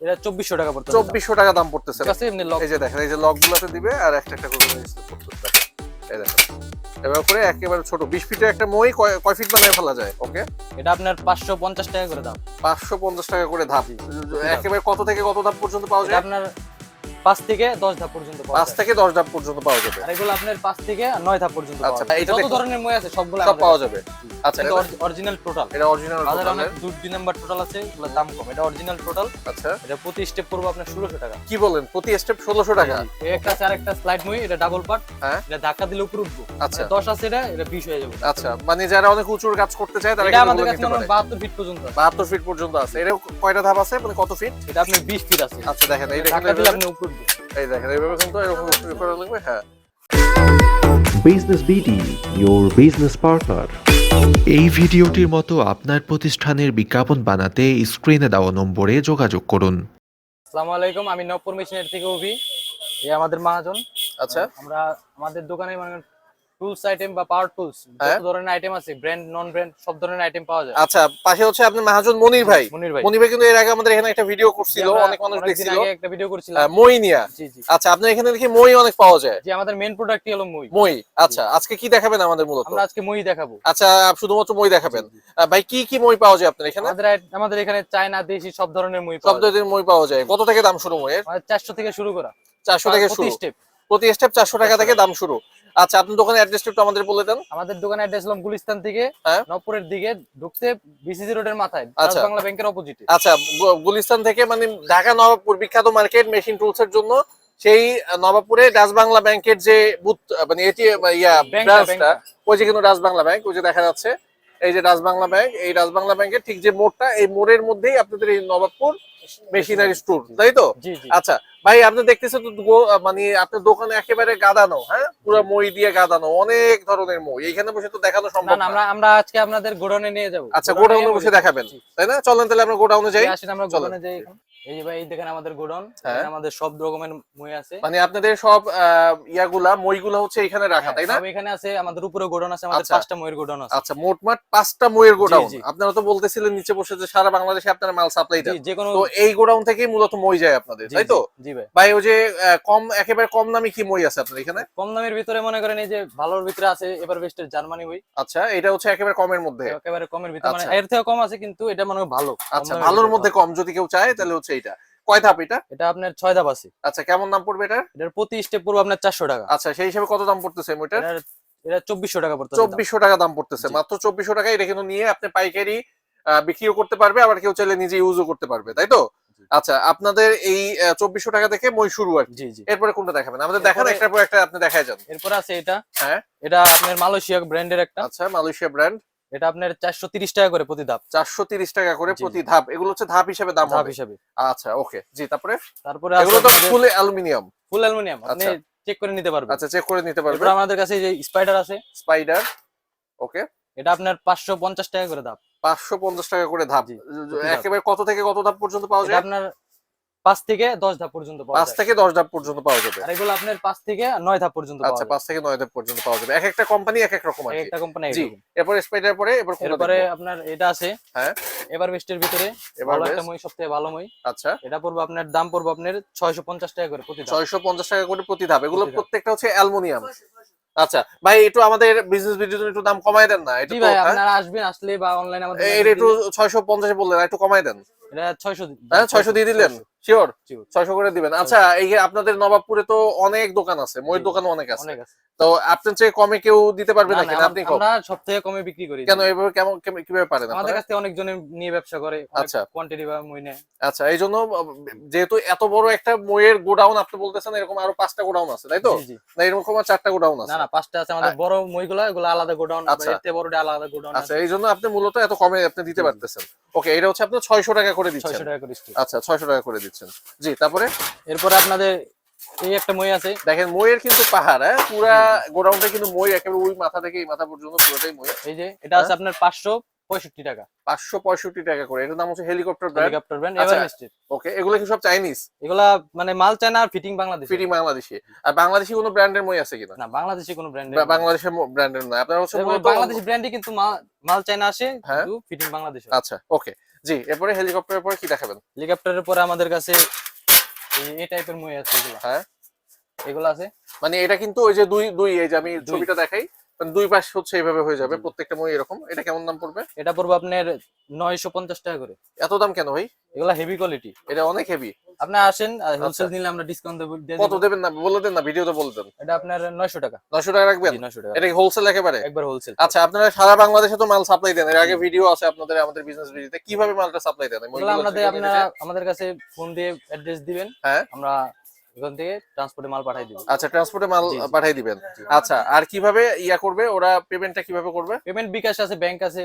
এটা 2400 টাকা পড়তেছে। 2400 টাকা দাম পড়তেছে। ঠিক আছে, এমনি লক। এই যে দেখেন, এই যে লকগুলোতে দিবে আর একটা একটা করে স্টেপ করতেছে। এই দেখেন, এবার করে একেবারে ছোট 20 ফিটের একটা মই কয় ফিট বানায় ফেলা যায়? ওকে, এটা আপনার 550 টাকা করে দাম। 550 টাকা করে ধাপ। একেবারে কত থেকে কত ধাপ পর্যন্ত পাওয়া এটা যায়? আপনার 5 থেকে 10 ধাপ পর্যন্ত পাওয়া 5 যায়। থেকে 10 ধাপ পর্যন্ত পাওয়া যাবে। আর এগুলো আপনার 5 থেকে 9 ধাপ পর্যন্ত পাওয়া আচ্ছা, যায়। এটা যত দেখুন। ধরনের মই আছে সবগুলো সব আমাদের পাওয়া কাছে। যাবে। আচ্ছা, এটা অরিজিনাল টোটাল। এটা অরিজিনাল বাজারে টোটাল। অনেক 2 নাম্বার টোটাল আছে, এগুলোর দাম কম। এটা অরিজিনাল টোটাল। আচ্ছা, এটা প্রতি স্টেপ পড়বে আপনার 1600 টাকা। কি বলেন, প্রতি স্টেপ 1600 টাকা? এই একটা আছে, আর একটা স্লাইড মই, এটা ডাবল পার্ট। হ্যাঁ, এটা ধাক্কা দিলে উপরে উঠবো। আচ্ছা। মানে 10 আছে, এটা 20 হয়ে যাবে। আচ্ছা, মানে যারা অনেক উঁচুর কাজ করতে চায় তারা এটা কিন্তু আমাদের এগুলো কাছে নিতে পারে। 72 ফিট পর্যন্ত আছে। 72 ফিট পর্যন্ত আছে। এর কয়টা ধাপ আছে, মানে কত ফিট? এটা আপনার 20 ফিট আছে। আচ্ছা, দেখেন এই দেখেন, ধাক্কা দিলে আপনি উপরে উঠবে। এই দেখেন এইভাবে কিন্তু এরকম উপরে করা লাগবে। হ্যাঁ, business BD, your business partner. এই ভিডিওটির মতো আপনার প্রতিষ্ঠানের বিজ্ঞাপন বানাতে স্ক্রিনে দেওয়া নম্বরে যোগাযোগ করুন। আসসালামু আলাইকুম, আমি নবপুর মেশিনের থেকে অভি। এই আমাদের মহাজন। আচ্ছা, আমরা আমাদের দোকানে মানে টুলস আইটেম বা পাওয়ার টুলস হ্যাঁ। যত ধরনের আইটেম আছে, ব্র্যান্ড নন ব্র্যান্ড সব ধরনের আইটেম পাওয়া যায়। আচ্ছা, পাশে হচ্ছে আপনার মহাজন মনির ভাই। মনির ভাই। মনির ভাই কিন্তু এর আগে আমাদের এখানে একটা ভিডিও করছিল, আমরা অনেক মানুষ অনেকদিন দেখছিল, আগে একটা ভিডিও করছিলাম। মই নিয়া। জি জি। আচ্ছা, আপনার এখানে দেখি মই অনেক পাওয়া যায়। যে আমাদের মেইন প্রোডাক্টই হলো মই। মই, আচ্ছা, আজকে কি দেখাবেন আমাদের মূলত? আমরা আজকে মই দেখাবো। আচ্ছা, শুধুমাত্র মই দেখাবেন। ভাই, কি কি মই পাওয়া যায় আপনার এখানে? আমাদের এখানে চায়না, দেশি সব ধরনের মই সব পাওয়া যায়। ধরনের মই পাওয়া যায়। কত থেকে দাম শুরু মইয়ের? 400 থেকে শুরু করা। 400 থেকে শুরু। স্টেপ। প্রতি স্টেপ 400 টাকা থেকে দাম শুরু। আচ্ছা, আপনার দোকানের অ্যাড্রেসটা একটু আমাদের বলে দেন। আমাদের দোকানের অ্যাড্রেস হলো গুলিস্তান থেকে হ্যাঁ। নবপুরের দিকে ঢুকতে বিসিসি রোডের মাথায়, আচ্ছা। বাংলা ব্যাংকের অপোজিটে। আচ্ছা, গুলিস্তান থেকে মানে ঢাকা নবাবপুর বিখ্যাত মার্কেট মেশিন টুলস এর জন্য, সেই নবাবপুরে ডাচ বাংলা ব্যাংকের যে বুথ, মানে এটিএম ব্রাঞ্চটা, ওই যে কিন্তু ডাচ বাংলা ব্যাংক, ওই যে দেখা যাচ্ছে এই যে ডাচ বাংলা ব্যাংক, এই ডাচ বাংলা ব্যাংকের ঠিক যে মোড়টা, এই মোড়ের মধ্যেই আপনাদের এই নবাবপুর মেশিনারি স্টোর, তাই তো? জি জি। আচ্ছা ভাই, আপনি দেখতেছেন তো মানে আপনার দোকানে একেবারে গাদানো, হ্যাঁ, পুরো মই দিয়ে গাদানো, অনেক ধরনের মই। এইখানে বসে তো দেখানো না সম্ভব না, না। আমরা আজকে আপনাদের গোডাউনে নিয়ে যাব। আচ্ছা, গোডাউনে বসে দেখাবেন, তাই না? চলেন তাহলে আমরা গোডাউনে যাই। আসেন আমরা গোডাউনে যাই এখন। এই যে ভাই, এই দেখেন আমাদের গোডাউন। হ্যাঁ। এখানে আমাদের সব রকমের মই আছে। মানে আপনাদের সব ইয়াগুলা মইগুলা হচ্ছে এখানে রাখা, তাই না? সব এখানে আছে। আমাদের উপরে গোডাউন আছে, আমাদের আচ্ছা। 5টা মইয়ের গোডাউন আছে। আচ্ছা, মোটমাট 5টা মইয়ের গোডাউন। জি। আপনারা তো বলতেছিলেন নিচে বসে যে সারা বাংলাদেশে আপনারা মাল সাপ্লাই দেন। জি, যে কোনো। তো এই গোডাউন থেকেই মূলত মই যায় আপনাদের, জি, তাই তো? জি ভাই। ভাই, ওই যে একেবারে কম দামি কি মই আছে আপনার এখানে? কম দামের ভিতরে মনে করেন এই যে ভালোর ভিতরে আছে এভারবেস্টের জার্মানি মই। আচ্ছা, এটা হচ্ছে একেবারে কমের মধ্যে। একেবারে কমের ভিতরে, মানে আচ্ছা। এর থেকে কম আছে, কিন্তু এটা মনে হয় ভালো। কম আচ্ছা, দামের ভালোর ভিতরে মধ্যে কম যদি কেউ চায় তাহলে হচ্ছে এটা। কয় ধাপ এটা? এটা আপনার 6 ধাপ আছে। আচ্ছা, কেমন দাম পড়বে এটার? এটার প্রতি স্টেপ পড়বে আপনার 400 টাকা। আচ্ছা, সেই হিসেবে কত দাম পড়তেছে মইটার? এটা 2400 টাকা পড়তেছে। 2400 টাকা দাম পড়তেছে। জি। মাত্র 2400 টাকা। এটা কিন্তু নিয়ে আপনি পাইকারি বিক্রিও করতে পারবে, আবার কেউ চাইলে নিজে ইউজও করতে পারবে, তাই তো? জি। আচ্ছা, আপনাদের এই 2400 টাকা থেকে মই শুরু আর কি। জি জি। এরপরে কোনটা দেখাবেন আমাদের? এরপরে- দেখান একটার পর একটা, আপনি দেখায় যান। এরপরে আছে এটা। হ্যাঁ। এটা আপনার মালয়েশিয়া ব্র্যান্ডের একটা। আচ্ছা, মালয়েশিয়া ব্র্যান্ড। এটা আপনার 430 টাকা করে প্রতি ধাপ। 430 টাকা করে জি, প্রতি ধাপ। এগুলো হচ্ছে ধাপ হিসেবে দাম ধাপ হবে। হিসাবে। আচ্ছা, ওকে, জি। তারপরে তারপরে এগুলো তো ফুল ফুল অ্যালুমিনিয়াম। অ্যালুমিনিয়াম, আপনি আচ্ছা। চেক করে নিতে পারবেন। আচ্ছা, চেক করে নিতে পারবে। এরপর আমাদের কাছে এই যে স্পাইডার আছে। স্পাইডার, ওকে। এটা আপনার 550 টাকা করে ধাপ। 550 টাকা করে ধাপ। জি, প্রতি ধাপ। একেবারে কত থেকে কত ধাপ পর্যন্ত পাওয়া এটা যায়? আপনার 5 থেকে 10 ধাপ পর্যন্ত পাওয়া 5 যায়। থেকে 10 ধাপ পর্যন্ত পাওয়া যাবে। আর এগুলো আপনার 5 থেকে 9 ধাপ পর্যন্ত পাওয়া আচ্ছা, যায়। 5 থেকে 9 ধাপ পর্যন্ত পাওয়া যাবে। এক একটা কোম্পানি এক এক রকম আর কি। একটা কোম্পানি জি। এরকম। এরপরে স্পাইডার পরে এরপর কোনটা এরপরে দেখবো? আপনার এটা আছে। হ্যাঁ। এভারবেস্টের ভিতরে ভালো এভারবেস্ট। একটা মই, সবথেকে ভালো মই। আচ্ছা, এটা পড়বে আপনার, দাম পড়বে আপনার 650 টাকা করে প্রতি ধাপ। 650 টাকা করে প্রতি ধাপ। এগুলো প্রতি ধাপ। প্রত্যেকটা হচ্ছে অ্যালুমিনিয়াম। আচ্ছা ভাই, একটু আমাদের বিজনেস ভিডিওর জন্য একটু দাম কমায় দেন না। এটা জি তো ভাই, হ্যাঁ? আপনারা আসবেন, আসলে বা অনলাইনে আমাদের এটা একটু 650 বললেন, একটু কমায় দেন। এটা 600। হ্যাঁ, 600 দিয়ে দিলেন? শিওর? Sure. 600 করে দিবেন। আচ্ছা, এই যে আপনাদের নবাবপুরে তো অনেক দোকান আছে, মইয়ের জি, দোকানও অনেক আছে। অনেক আছে। তো আপনার চেয়ে কমে কেউ দিতে পারবে না, নাকি? না, না আপনি কম? আমরা সবথেকে কমে বিক্রি করি। কেন এইভাবে কিভাবে পারেন আমাদের আপনারা? কাছ থেকে অনেকজনে নিয়ে ব্যবসা করে, আচ্ছা। কোয়ান্টিটি বা মই নেয়। আচ্ছা, এই জন্য যেহেতু এত বড় একটা মইয়ের গোডাউন আপনি বলতেছেন, এরকম আরো 5টা গোডাউন আছে, তাই তো? জি জি। না, এরকম আর 4টা গোডাউন আছে? না না, 5টা আছে আমাদের বড় মইগুলা, এগুলো আলাদা গোডাউন। আচ্ছা। এর থেকে বড়টা আলাদা গোডাউন আচ্ছা, আছে। এই জন্য আপনি মূলত এত কমে আপনি দিতে পারতেছেন। ওকে, এটা হচ্ছে আপনি 600 টাকা করে দিচ্ছেন। 600 টাকা করে স্টিক। আচ্ছা, 600 টাকা করে দিচ্ছেন। জি, তারপরে এরপরে আপনাদের এই একটা মই আছে। দেখেন মইয়ের কিন্তু পাহাড়, হ্যাঁ, পুরা গোডাউনটা কিন্তু মই, একেবারে ওই মাথা থেকে এই মাথা পর্যন্ত পুরোটাই মই। এই যে এটা আছে আপনার 565 টাকা। 565 টাকা করে। এটার দাম হচ্ছে হেলিকপ্টার ব্র্যান্ড। হেলিকপ্টার ব্র্যান্ড আচ্ছা। এভারবেস্টের। ওকে, এগুলো কি সব চাইনিজ? এগুলা মানে মাল চায়না আর ফিটিং বাংলাদেশ। ফিটিং বাংলাদেশি। আর বাংলাদেশি কোনো ব্র্যান্ডের মই আছে কিনা? না, বাংলাদেশি কোনো ব্র্যান্ডের। বাংলাদেশের ব্র্যান্ডের না, আপনারা হচ্ছে মূলত বাংলাদেশি ব্র্যান্ডই, কিন্তু মাল চায়না আসে, হ্যাঁ। কিন্তু ফিটিং বাংলাদেশ। আচ্ছা, ওকে। জি, এরপরে হেলিকপ্টারের পরে কি দেখাবেন? হেলিকপ্টারের পরে আমাদের কাছে এই টাইপের মই আছে এগুলো। হ্যাঁ, এগুলো আছে। মানে এটা কিন্তু ওই যে দুই দুই এই যে আমি দুই। ছবিটা দেখাই, মানে দুই পাশ হচ্ছে এইভাবে হয়ে যাবে প্রত্যেকটা মই এরকম। এটা কেমন দাম পড়বে? এটা পড়বে আপনার 950 টাকা করে। এত দাম কেন ভাই? এগুলা হেভি কোয়ালিটি। এটা অনেক হেভি। আপনি আসেন, হোলসেল নিলে আমরা ডিসকাউন্ট দিয়ে কত দেব। দেবেন না বলে দেন না, ভিডিওতে বলে দেন। এটা আপনার 900 টাকা। 900 টাকা রাখবেন? জি 900 টাকা। এটা কি হোলসেল একেবারে? একবার হোলসেল। আচ্ছা, আপনারা সারা বাংলাদেশে তো মাল সাপ্লাই দেন, এর আগে ভিডিও আছে আপনাদের আমাদের বিজনেস ভিডিওতে, কিভাবে মালটা সাপ্লাই দেন? এগুলো আপনারা আমাদের কাছে ফোন দিয়ে অ্যাড্রেস দিবেন, হ্যাঁ, আমরা এখান থেকে ট্রান্সপোর্টে মাল পাঠিয়ে দিব। আচ্ছা, ট্রান্সপোর্টে মাল জি, জি। পাঠিয়ে দিবেন। আচ্ছা, আর কিভাবে ইয়া করবে ওরা, পেমেন্টটা কিভাবে করবে? পেমেন্ট বিকাশ আছে, ব্যাংক আছে,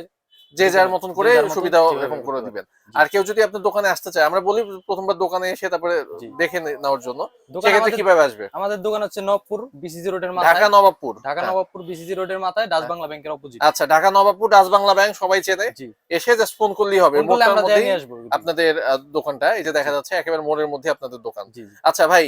যে যার মতন করে যে যার মতন সুবিধা যেভাবে এরকম করে করতে দিবেন। জি। আর কেউ যদি আপনার দোকানে আসতে চায়, আমরা বলি প্রথমবার দোকানে এসে তারপরে জি। দেখে নেওয়ার জন্য, দোকান সেক্ষেত্রে আমাদের কিভাবে আসবে? আমাদের দোকান হচ্ছে নবপুর বিসিজি রোডের ঢাকা মাথায়। নবাবপুর। ঢাকা হ্যাঁ। নবাবপুর বিসিজি রোডের মাথায় ডাচ বাংলা ব্যাংকের অপোজিট। আচ্ছা, ঢাকা নবাবপুর ডাচ বাংলা ব্যাংক সবাই চেনে। জি। এসে জাস্ট ফোন করলেই হবে। ফোন করলে মোড়টার আমরা মধ্যেই নিয়ে আসবো। আপনাদের দোকানটা, এই যে দেখা যাচ্ছে একেবারে মোড়ের মধ্যে আপনাদের দোকান। জি, জি। আচ্ছা ভাই,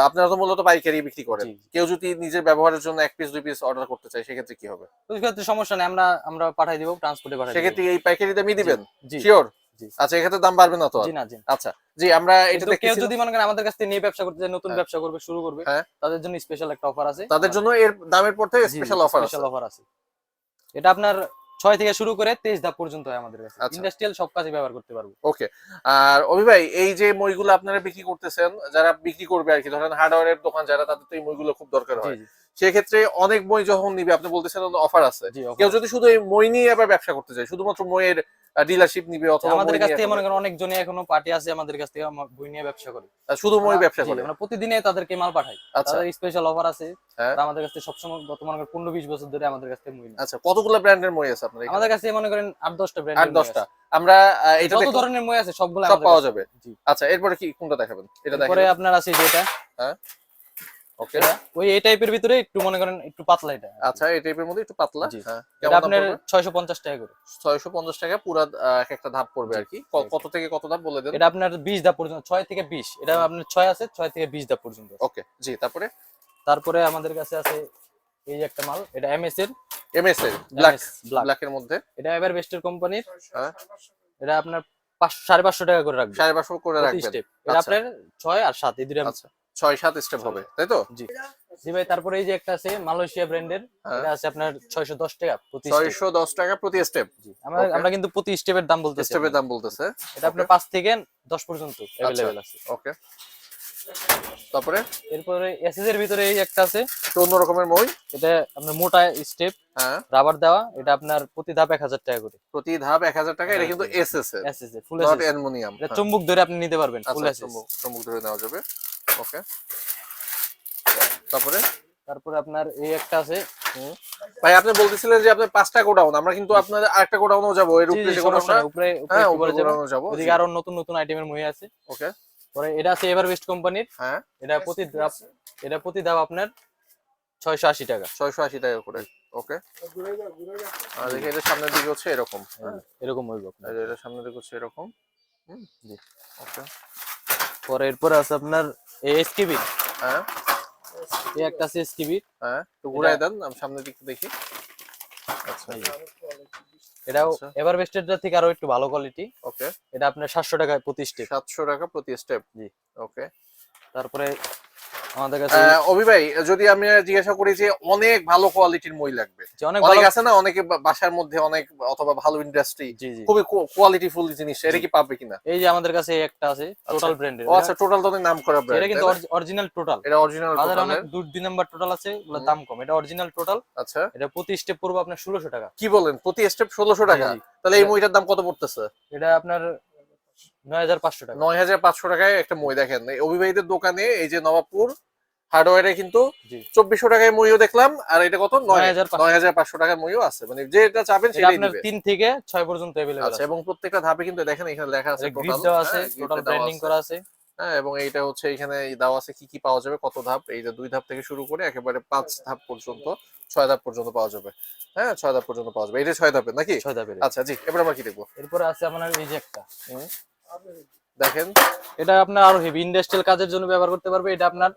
আপনারা তো মূলত পাইকারি বিক্রি করেন। জি। কেউ যদি নিজের ব্যবহারের জন্য 1 পিস 2 পিস অর্ডার করতে চায়, সেক্ষেত্রে কি হবে? ওই ক্ষেত্রে সমস্যা নেই, আমরা পাঠিয়ে দিব, ট্রান্সপোর্টে পাঠিয়ে দিব। সেক্ষেত্রে এই পাইকারি দামই দিবেন? জি। শিওর? জি। আচ্ছা, এক্ষেত্রে দাম বাড়বে না তো আর? জি না, জি না। আচ্ছা, জি, আমরা এটা কিন্তু কেউ দেখতেছি। যদি মনে করেন আমাদের কাছ থেকে নিয়ে ব্যবসা করতে চায়, নতুন হ্যাঁ। ব্যবসা করবে, শুরু করবে, হ্যাঁ। তাদের জন্য স্পেশাল একটা অফার আছে। তাদের জন্য এর দামের পর থেকে স্পেশাল অফার আছে। স্পেশাল অফার আছে। এটা আপনার 6 থেকে শুরু করে 23 ধাপ পর্যন্ত হয় আমাদের কাছে। আচ্ছা। ইন্ডাস্ট্রিয়াল সব কাজে ব্যবহার করতে পারবো। ওকে। আর অভি ভাই, এই যে মইগুলো আপনারা বিক্রি করতেছেন, যারা বিক্রি করবে আর কি, ধরেন হার্ডওয়্যারের দোকান যারা, তাদের তো এই মইগুলো খুব দরকার জি, হয়। জি। সেক্ষেত্রে অনেক মই যখন নিবে, আপনি বলতেছেন অফার আছে, জি, offer কেউ আছে। যদি শুধু এই মই নিয়ে আবার ব্যবসা করতে চায়, শুধুমাত্র মইয়ের ডিলারশিপ নিবে অথবা আমাদের মই কাছ নিয়ে থেকে মনে করবে, করেন অনেকজনই এখনো পার্টি আছে আমাদের কাছ থেকে বই নিয়ে ব্যবসা করে। শুধু মই ব্যবসা জি, করে? আমরা প্রতিদিনে তাদেরকে মাল পাঠাই। আচ্ছা। তাদের স্পেশাল অফার আছে। হ্যাঁ। তারা আমাদের কাছ থেকে সবসময় বর্তমানে 15-20 বছর ধরে আমাদের কাছ থেকে মই নেয়। আচ্ছা, কতগুলো ব্র্যান্ডের মই আছে আপনার এখানে? আমাদের কাছে মনে করেন 8-10টা ব্র্যান্ড 8-10টা। আমরা এটা যত দেখলাম, ধরনের মই আছে সবগুলো সব আমাদের পাওয়া কাছে। যাবে। জি। আচ্ছা, এরপরে কি কোনটা দেখাবেন? এটা তারপরে দেখাবেন। আপনার আছে যেটা হ্যাঁ, ওকে। ওই এই টাইপের ভিতরে একটু মনে করেন একটু পাতলা এটা। আচ্ছা, এই টাইপের মধ্যে একটু পাতলা। জি। হ্যাঁ, এটা কেমন দাম আপনার পড়বে? 650 টাকা করে। 650 টাকা পুরা এক একটা ধাপ পড়বে আর কি। কত থেকে কত ধাপ বলে দেন? এটা আপনার 20 ধাপ পর্যন্ত, 6 থেকে 20। এটা আপনার 6 আছে, 6 থেকে 20 ধাপ পর্যন্ত আছে। ওকে, জি। তারপরে তারপরে আমাদের কাছে আছে এই যে একটা মাল, এটা এমএস এর, এমএস এর ব্ল্যাক, ব্ল্যাক। ব্ল্যাকের মধ্যে। এটা এভার বেস্টের কোম্পানির। হ্যাঁ, এটা আপনার 550 টাকা করে রাখবেন 550 করে প্রতি রাখবেন। স্টেপ। এটা আচ্ছা। আপনার 6 আর 7 এই দুটো। আচ্ছা, 6-7 স্টেপ হবে, তাই তো? জি। জি ভাই, তারপরে এই যে একটা আছে মালয়েশিয়া ব্র্যান্ডের, হ্যাঁ। এটা আছে আপনার 610 টাকা প্রতি স্টেপ। 610 টাকা প্রতি স্টেপ। জি। আমরা কিন্তু প্রতি স্টেপের দাম বলতেছি। স্টেপের দাম বলতেছে। এটা আপনার 5 থেকে 10 পর্যন্ত अवेलेबल আছে। ওকে। তারপরে এরপরে এসএস এর ভিতরে এই একটা আছে, একটু অন্য রকমের মই। এটা আপনার মোটা স্টেপ, হ্যাঁ, রাবার দেওয়া। এটা আপনার প্রতি ধাপ 1000 টাকা করে। প্রতি ধাপ 1000 টাকা। এটা কিন্তু এসএস এর, SS full not SS. Aluminium. এটা চুম্বক ধরে আপনি নিতে পারবেন, ফুল আচ্ছা, এসএস। চুম্বক ধরে নেওয়া যাবে। ওকে। তারপরে তারপরে আপনার এই একটা আছে। ভাই, আপনি বলতেছিলেন যে আপনার 5টা গোডাউন, আমরা কিন্তু আপনাদের আরেকটা গোডাউনও যাব, এর জি, উপরে জি, যে সমস্যা গোডাউনটা। নেই, উপরে হ্যাঁ, একটু উপরে পরে যাবেন। গোডাউনও যাব। ওদিকে আরো নতুন নতুন আইটেমের মই আছে। ওকে। পরে এটা আছে এভার বেস্ট কোম্পানির। হ্যাঁ, এটা প্রতি ধাপ আপনার 680 টাকা। 680 টাকা করে। ওকে। আর দেখি এটা সামনের দিকে হচ্ছে এরকম। এরকম হইব আপনার। আর এটা সামনের দিকে হচ্ছে এরকম। জি। ওকে। পরে এরপরে আছে আপনার এসকিবি। হ্যাঁ, এই একটা আছে এসকিবি। হ্যাঁ, একটু ঘুরাই দেন, আমি সামনের দিকে দেখি। আচ্ছা, এটাও আচ্ছা। এভার বেস্টের থেকে আরো একটু ভালো কোয়ালিটি। ওকে। এটা আপনার 700 টাকা প্রতি স্টেপ। 700 টাকা প্রতি স্টেপ। জি। ওকে। তারপরে আমাদের কাছে অভি ভাই, যদি আমি জিজ্ঞাসা করি যে অনেক ভালো কোয়ালিটির মই লাগবে, যে অনেক অনেক ভালো। আছে না, অনেকে বাসার মধ্যে অনেক, অথবা ভালো ইন্ডাস্ট্রি, জি, জি। খুবই কোয়ালিটিফুল জিনিস, এটা কি পাবে কিনা? এই যে আমাদের কাছে এই একটা আছে টোটাল ব্র্যান্ডের। ও আচ্ছা, টোটাল তো অনেক নাম করা ব্র্যান্ড। এটা কিন্তু অরিজিনাল টোটাল। এটা অরিজিনাল বাজারে টোটাল। অনেক 2 নাম্বার টোটাল আছে, ওগুলোর দাম কম। এটা অরিজিনাল টোটাল। আচ্ছা, এটা প্রতি স্টেপ পড়বে আপনার 1600 টাকা। কি বলেন, প্রতি স্টেপ 1600 টাকা? জি, জি। তাহলে এই মইটার দাম কত পড়তেছে? এটা আপনার 9500 টাকা। 9500 টাকায় একটা মই। দেখেন, এই অভি ভাইদের দোকানে, এই যে নবাবপুর হার্ডওয়্যারে কিন্তু জি। 2400 টাকায় মইও দেখলাম, আর এটা কত 9500 9500 টাকার মইও আছে, মানে যেটা চাবেন এটা সেটাই আপনার দিবে। 3 থেকে 6 পর্যন্ত अवेलेबल আচ্ছা, আছে। এবং প্রত্যেকটা ধাপে কিন্তু দেখেন এখানে লেখা আছে এটা গ্রিপ টোটাল। দেওয়া আছে, টোটাল ব্র্যান্ডিং করা আছে। হ্যাঁ, এবং এইটা হচ্ছে এখানে দেওয়া আছে কি কি পাওয়া যাবে, কত ধাপ, এই যে 2 ধাপ থেকে শুরু করে একেবারে 5 ধাপ পর্যন্ত, 6 ধাপ পর্যন্ত পাওয়া যাবে। হ্যাঁ, 6 ধাপ পর্যন্ত পাওয়া যাবে। এটা 6 ধাপের নাকি? 6 ধাপের। আচ্ছা, জি। এবার আমরা কি দেখবো? এরপরে আছে আপনার এই যে একটা, দেখেন, এটা আপনার আরো হেভি ইন্ডাস্ট্রিয়াল কাজের জন্য ব্যবহার করতে পারবে। এটা আপনার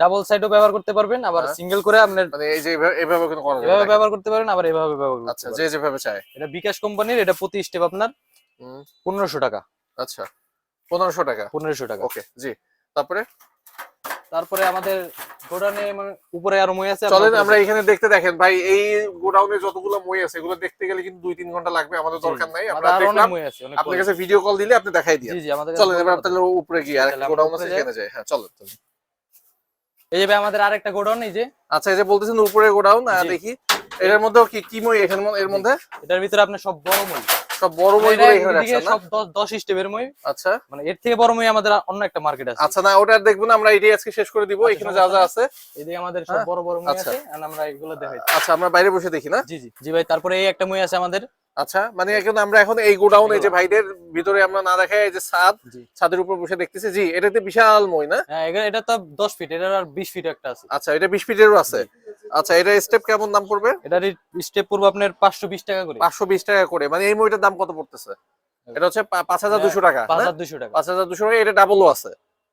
ডাবল সাইডও ব্যবহার করতে পারবেন, আবার হ্যাঁ। সিঙ্গেল করে আপনার মানে এই যে এভাবে কিন্তু করা যাবে। এভাবে দেখেন। ব্যবহার করতে পারেন, আবার এভাবে ব্যবহার করতে আচ্ছা, পারেন। যে যেভাবে চায়। এটা বিকাশ কোম্পানির। এটা প্রতি স্টেপ আপনার হুম, 1500 টাকা। আচ্ছা 1500 টাকা। 1500 টাকা। ওকে জি, তারপরে তারপরে আমাদের গোডাউনে মানে উপরে আরো মই আছে, চলেন উপরে আমরা যাই। এখানে দেখতে। দেখেন ভাই, এই গোডাউনে যতগুলো মই আছে এগুলো দেখতে গেলে কিন্তু 2-3 ঘন্টা লাগবে, আমাদের জি, দরকার নাই। আমাদের আমরা আরো অনেক দেখলাম, মই আছে, অনেক আপনার quality। কাছে ভিডিও কল দিলে আপনি দেখাই দিন। জি, জি, আমাদের কাছে চলেন এবার বলতে তাহলে উপরে গিয়ে আরেকটা তাহলে আমরা গোডাউন উপরে আছে যাই। সেখানে যাই। হ্যাঁ চলেন। এই যে ভাই আমাদের আরেকটা গোডাউন, এই যে আচ্ছা, এই যে বলতেছেন উপরে গোডাউন, জি। দেখি এটার মধ্যেও কি কি মই এর মধ্যে? এটার ভিতরে আপনার সব বড় মই, সব বড় মানে মই গুলো এরা এখানে এদিকে রাখছেন না? সব 10 স্টেপের মই, আচ্ছা মানে এর থেকে বড় মই আমাদের অন্য একটা মার্কেট আছে। আচ্ছা, না ওটা আর দেখবো না, আমরা এটাই আজকে শেষ করে দিব। আচ্ছা, এখানে যা যা সমস্যা আছে। এদিকে আমাদের সব হ্যাঁ, বড় বড় মই আচ্ছা। আছে, আর আমরা এগুলো দেখাই। আচ্ছা, আমরা বাইরে বসে দেখি না? জি জি জি ভাই, তারপরে এই একটা মই আছে আমাদের। আচ্ছা, মানে এখন আমরা এখন এই গোডাউনে যে ভাইদের ভিতরে আমরা না দেখাই, এই যে জি ছাদের উপর বসে দেখতেছি। জি, এটাতে বিশাল মই না? হ্যাঁ, এটা তো 10 ফিট, এটার আর 20 ফিট একটা আছে। আচ্ছা, এটা 20 ফিটেরও আছে। আচ্ছা, এটা স্টেপ কেমন দাম পড়বে? এটার স্টেপ পড়বে আপনার 520 টাকা করে। 520 টাকা করে। মানে এই মইটার দাম কত পড়তেছে? এটা হচ্ছে 5200 টাকা। 5200 টাকা। 5200 টাকা। এটা ডাবলও আছে।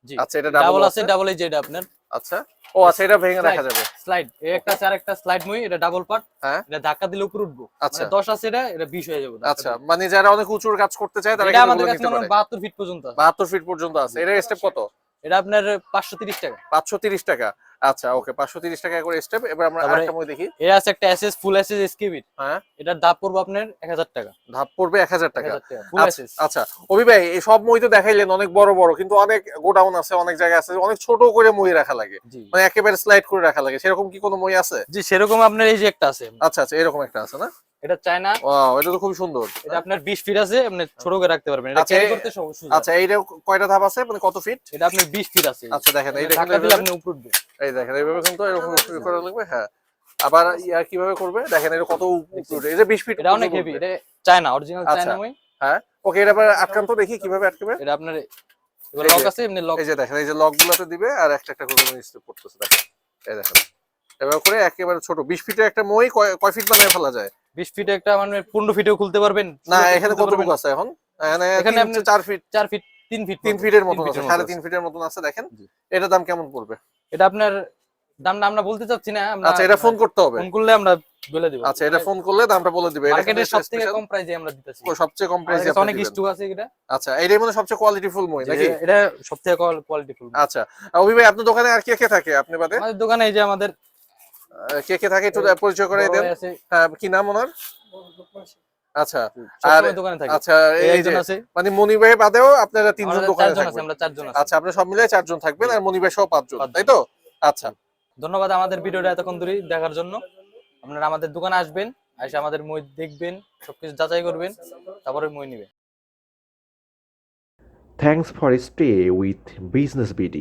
জি, আচ্ছা, এটা ডাবল ডাবল আছে, ডাবল এই যে এটা আপনার আচ্ছা, ও আচ্ছা, এটা ভেঙে রাখা যাবে। স্লাইড, এই একটা আছে, আর একটা স্লাইড মই, এটা ডাবল পার্ট। হ্যাঁ, এটা ধাক্কা দিলে উপরে উঠবো। আচ্ছা। মানে 10 আছে, এটা 20 হয়ে যাবে। আচ্ছা, মানে যারা অনেক উঁচুর কাজ করতে চায় তারা এটা কিন্তু আমাদের এগুলো কাছে নিতে মনে পারে। হয় 72 ফিট পর্যন্ত আছে। 72 ফিট পর্যন্ত আছে। এটার স্টেপ কত? এটা আপনার 530 টাকা। 530 টাকা। আচ্ছা, ওকে, 530 টাকা করে স্টেপ। এবার আমরা তারপরে আরেকটা মই দেখি। এর আছে একটা এসএস, ফুল এসএস এসকেবিট। হ্যাঁ, এটার দাম পড়বে আপনার 1000 টাকা। ধাপ পড়বে 1000 টাকা। 1000 টাকা ফুল আচ্ছা এসএস। আচ্ছা, অভি ভাই, এই সব মই তো দেখাইলেন অনেক বড় বড়, কিন্তু অনেক গোডাউন আছে, অনেক জায়গা আছে অনেক ছোট করে মই রাখা লাগে, জি মানে একেবারে স্লাইড করে রাখা লাগে। সেরকম কি কোনো মই আছে? জি, সেরকম আপনার এই যে একটা আছে, আচ্ছা আচ্ছা, এরকম একটা আছে না? এটা চায়না। ওয়াও, এটা তো খুব সুন্দর। এটা আপনার 20 ফিট আছে, আপনি ছোট করে রাখতে পারবেন। এটা আচ্ছা, ক্যারি করতে সুবিধা। আচ্ছা, এইটা কয়টা ধাপ আছে, মানে কত ফিট? এটা আপনার 20 ফিট আছে। আচ্ছা, দেখেন এইটা ধাক্কা দিলে আপনি উপরে উঠবে। এই দেখেন এইভাবে কিন্তু এরকম করা লাগবে। হ্যাঁ, আবার ইয়া কিভাবে করবে দেখেন, এটা কত উপরে, এই যে 20 ফিট। এটা অনেক হেভি, এটা চায়না, অরিজিনাল আচ্ছা। চায়না মই। হ্যাঁ, ওকে, এটা আবার আটকান তো, দেখি কিভাবে আটকাবে। এটা আপনার এবার এই লক যে- আছে, এমনি লক। এই যে দেখেন, এই যে লক গুলাতে দিবে আর একটা একটা করে স্টেপ করতেছে। দেখেন, এই দেখেন, এবার করে একেবারে ছোট 20 ফিটের একটা মই কয় ফিট বানিয়ে ফেলা যায়? 20 ফিট একটা মানে 15 ফিটেও খুলতে পারবেন। না, 16 এখানে খুলতে পারবেন। কতটুকু আছে এখন? এখানে এখানে আপনি 4 ফিট, 4 ফিট, 3 ফিট 3 ফিটের মতন আছে, ফিটের 3.5 ফিটের মতন আছে। দেখেন, জি। এটার দাম কেমন পড়বে? এটা আপনার দামটা আমরা বলতে চাচ্ছি না, আমরা আচ্ছা, এটা ফোন করতে হবে। ফোন করলে আমরা বলে দিব। আচ্ছা, এটা ফোন করলে দামটা বলে দিবে। এটা মার্কেটের কিন্তু সবথেকে special- কম প্রাইসে আমরা দিতেছি। সবচেয়ে কম প্রাইসে আমাদের কাছে আপনি অনেক দিবেন। স্টক আছে এটা। আচ্ছা, এটাই মনে হয় সবচেয়ে কোয়ালিটিফুল মই নাকি? এটা সবথেকে কোয়ালিটিফুল। আচ্ছা, অভি ভাই, আপনার দোকানে আর কে কে থাকে আপনি বাদে? আমাদের দোকানে এই যে আমাদের কে কে থাকে একটু পরিচয় করে বড় দেন। ভাই আছে, হ্যাঁ, কি নাম ওনার? আচ্ছা, আর সবসময় দোকানে থাকে। আচ্ছা, এই এই একজন যে আছে, মানে মনি ভাই বাদেও আপনারা 3 জন আমাদের দোকানে 4 জন আছে, থাকবেন। আমরা 4 জন আছি। আচ্ছা, আপনারা সব মিলে 4 জন থাকবেন, আর মনি ভাই সহ 5 জন, 5 জন। তাই তো? আচ্ছা, ধন্যবাদ আমাদের ভিডিওটা এতক্ষণ ধরে দেখার জন্য। আপনারা আমাদের দোকানে আসবেন, এসে আমাদের মই দেখবেন, সবকিছু যাচাই করবেন, তারপরে মই নেবেন। Thanks for stay with Business BD.